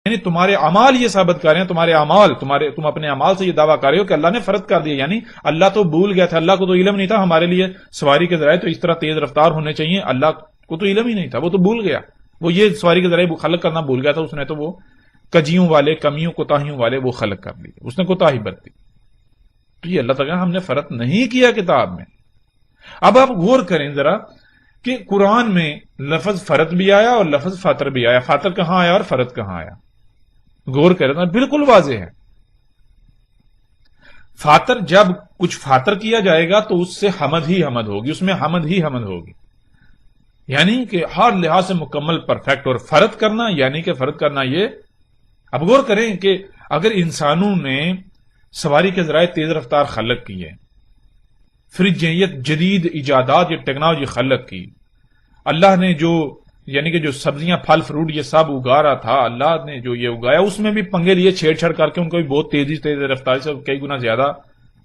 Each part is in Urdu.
یعنی تمہارے اعمال یہ ثابت کر رہے ہیں، تمہارے اعمال، تم اپنے اعمال سے یہ دعویٰ کر رہے ہو کہ اللہ نے فرض کر دیا، یعنی اللہ تو بھول گیا تھا، اللہ کو تو علم نہیں تھا ہمارے لیے سواری کے ذرائع تو اس طرح تیز رفتار ہونے چاہیے، اللہ کو تو علم ہی نہیں تھا، وہ تو بھول گیا، وہ یہ سواری کے ذرائع خلق کرنا بھول گیا تھا، اس نے تو وہ کجیوں والے، کمیوں کوتاہیوں والے وہ خلق کر لیے، اس نے کوتاہی برتی۔ تو یہ اللہ تعالیٰ ہم نے فرض نہیں کیا کتاب میں۔ اب آپ غور کریں ذرا کہ قرآن میں لفظ فرض بھی آیا اور لفظ فاطر بھی آیا، فاطر کہاں آیا اور فرض کہاں آیا، غور کریں تو بالکل واضح ہے۔ فاطر، جب کچھ فاطر کیا جائے گا تو اس سے حمد ہی حمد ہوگی، اس میں حمد ہی حمد ہوگی، یعنی کہ ہر لحاظ سے مکمل پرفیکٹ، اور فرض کرنا یعنی کہ فرض کرنا یہ، اب غور کریں کہ اگر انسانوں نے سواری کے ذرائع تیز رفتار خلق کی ہے، فریج یہ جدید ایجادات، یہ ٹیکنالوجی خلق کی، اللہ نے جو یعنی کہ جو سبزیاں پھل فروٹ یہ سب اگا رہا تھا، اللہ نے جو یہ اگایا اس میں بھی پنگے لیے چھیڑ چھڑ کر کے ان کو بھی بہت تیز رفتاری سے کئی گنا زیادہ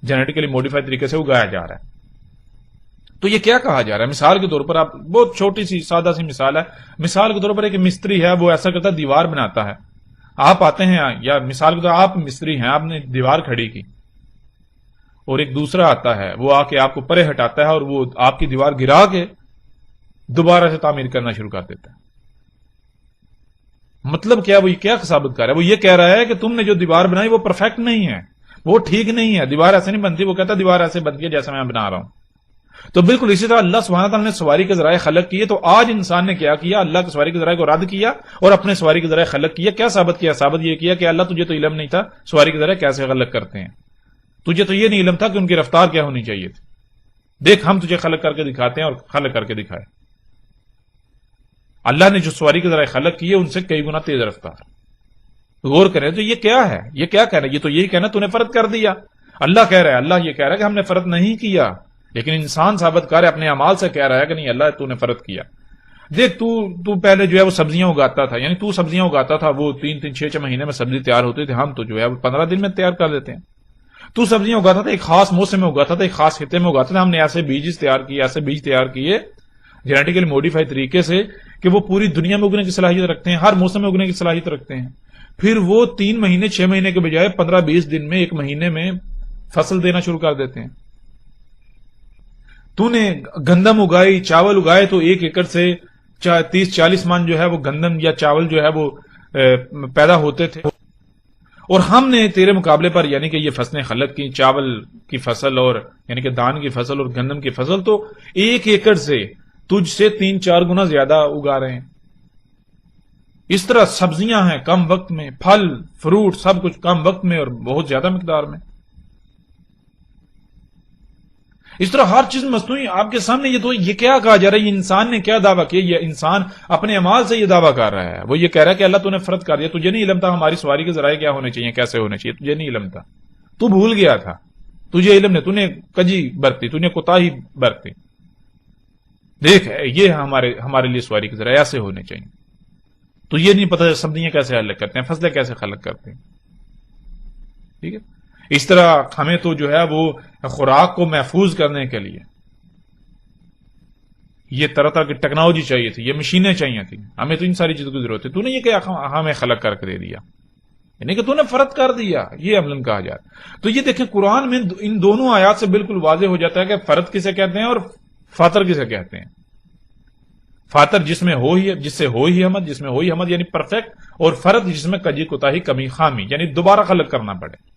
جینیٹیکلی موڈیفائی طریقے سے اگایا جا رہا ہے۔ تو یہ کیا کہا جا رہا ہے؟ مثال کے طور پر، آپ بہت چھوٹی سی سادہ سی مثال ہے، مثال کے طور پر ایک مستری ہے، وہ ایسا کرتا ہے دیوار بناتا ہے، آپ آتے ہیں، یا مثال کے طور پر آپ مستری ہیں، آپ نے دیوار کھڑی کی، اور ایک دوسرا آتا ہے، وہ آ کے آپ کو پرے ہٹاتا ہے اور وہ آپ کی دیوار گرا کے دوبارہ سے تعمیر کرنا شروع کر دیتا ہے۔ مطلب کیا؟ وہ یہ کیا ثابت کر رہا ہے؟ وہ یہ کہہ رہا ہے کہ تم نے جو دیوار بنائی وہ پرفیکٹ نہیں ہے، وہ ٹھیک نہیں ہے، دیوار ایسے نہیں بنتی، وہ کہتا ہے دیوار ایسے بنتی ہے جیسا میں بنا رہا ہوں۔ تو بالکل اسی طرح اللہ سبحانہ تعالیٰ نے سواری کے ذرائع خلق کیے، تو آج انسان نے کیا کیا؟ اللہ کے سواری کے ذرائع کو رد کیا اور اپنے سواری کے ذرائع خلق کیا۔ کیا ثابت کیا؟ ثابت یہ کیا کہ اللہ تجھے تو علم نہیں تھا سواری کے ذرائع کیسے خلق کرتے ہیں، تجھے تو یہ نہیں علم تھا کہ ان کی رفتار کیا ہونی چاہیے تھی، دیکھ ہم تجھے خلق کر کے دکھاتے ہیں، اور خلق کر کے دکھائے۔ اللہ نے جو سواری کے ذرائع خلق کیے ان سے کئی گنا تیز رفتار۔ غور کریں تو یہ کیا ہے؟ یہ کیا کہہ رہا ہے؟ یہ تو یہی کہنا تو نے فرض کر دیا۔ اللہ کہہ رہا ہے، اللہ یہ کہہ رہا ہے کہ ہم نے فرض نہیں کیا، لیکن انسان ثابت کر اپنے اعمال سے کہہ رہا ہے کہ نہیں اللہ تو نے فرض کیا۔ دیکھ تو پہلے جو ہے وہ سبزیاں اگاتا تھا، یعنی تو سبزیاں اگاتا تھا، وہ 3-6 مہینے میں سبزی تیار ہوتی تھی، ہم تو جو ہے وہ 15 دن میں تیار کر دیتے ہیں۔ تو سبزیاں اگاتا تھا، ایک خاص موسم میں اگاتا تھا، ایک خاص خطے میں اگاتا تھا، ہم نے ایسے بیج تیار کیے جینیٹیکلی موڈیفائی طریقے سے کہ وہ پوری دنیا میں اگنے کی صلاحیت رکھتے ہیں، ہر موسم میں اگنے کی صلاحیت رکھتے ہیں۔ پھر وہ 3 مہینے 6 مہینے کے بجائے 15-20 دن میں، 1 مہینے میں فصل دینا شروع کر دیتے ہیں۔ تو نے گندم اگائی، چاول اگائے، تو 1 ایکڑ سے 30-40 من جو ہے وہ گندم یا چاول جو ہے وہ پیدا ہوتے تھے، اور ہم نے تیرے مقابلے پر یعنی کہ یہ فصلیں خلق کی، چاول کی فصل اور یعنی کہ دان کی فصل اور گندم کی فصل، تو 1 ایکڑ سے تجھ سے 3-4 گنا زیادہ اگا رہے ہیں۔ اس طرح سبزیاں ہیں کم وقت میں، پھل فروٹ سب کچھ کم وقت میں اور بہت زیادہ مقدار میں۔ اس طرح ہر چیز مصنوعی آپ کے سامنے۔ یہ کیا کہا جا رہا ہے؟ یہ انسان نے کیا دعویٰ کیا؟ یہ انسان اپنے اعمال سے یہ دعویٰ کر رہا ہے، وہ یہ کہہ رہا ہے کہ اللہ تو نے فرض کر دیا، تجھے نہیں علم تھا ہماری سواری کے ذرائع کیا ہونے چاہیے، کیسے ہونے چاہیے، تجھے نہیں علم تھا، تو بھول گیا تھا، تجھے علم نہیں، تو نے کجی برتی، تو نے کوتاہی برتی، دیکھ یہ ہمارے لیے سواری کے ذرائع ایسے ہونے چاہیے، تو یہ نہیں پتہ سبزیاں کیسے خلق کرتے ہیں، فصلیں کیسے خلق کرتے ہیں۔ ٹھیک ہے، اس طرح ہمیں تو جو ہے وہ خوراک کو محفوظ کرنے کے لیے یہ طرح طرح کی ٹیکنالوجی چاہیے تھی، یہ مشینیں چاہیے تھیں، ہمیں تو ان ساری چیزوں کی ضرورت ہے، تو نے یہ کیا ہمیں خلق کر کے دے دیا، یعنی کہ تو نے فرض کر دیا، یہ عملاً کہا جاتا ہے۔ تو یہ دیکھیں قرآن میں ان دونوں آیات سے بالکل واضح ہو جاتا ہے کہ فرض کسے کہتے ہیں اور فاطر کسے کہتے ہیں۔ فاطر جس میں ہو ہی حمد یعنی پرفیکٹ، اور فرض جس میں کجی کوتاہی کمی خامی یعنی دوبارہ خلق کرنا پڑے۔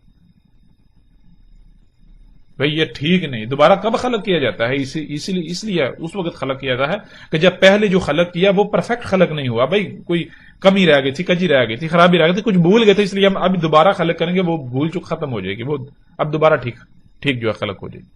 بھئی یہ ٹھیک نہیں، دوبارہ کب خلق کیا جاتا ہے؟ اس لیے اس وقت خلق کیا جاتا ہے کہ جب پہلے جو خلق کیا وہ پرفیکٹ خلق نہیں ہوا، بھئی کوئی کمی رہ گئی تھی، کجی رہ گئی تھی، خرابی رہ گئی تھی، کچھ بھول گئے تھے، اس لیے ہم ابھی دوبارہ خلق کریں گے، وہ بھول چک ختم ہو جائے گی، وہ اب دوبارہ ٹھیک جو ہے خلق ہو جائے گی۔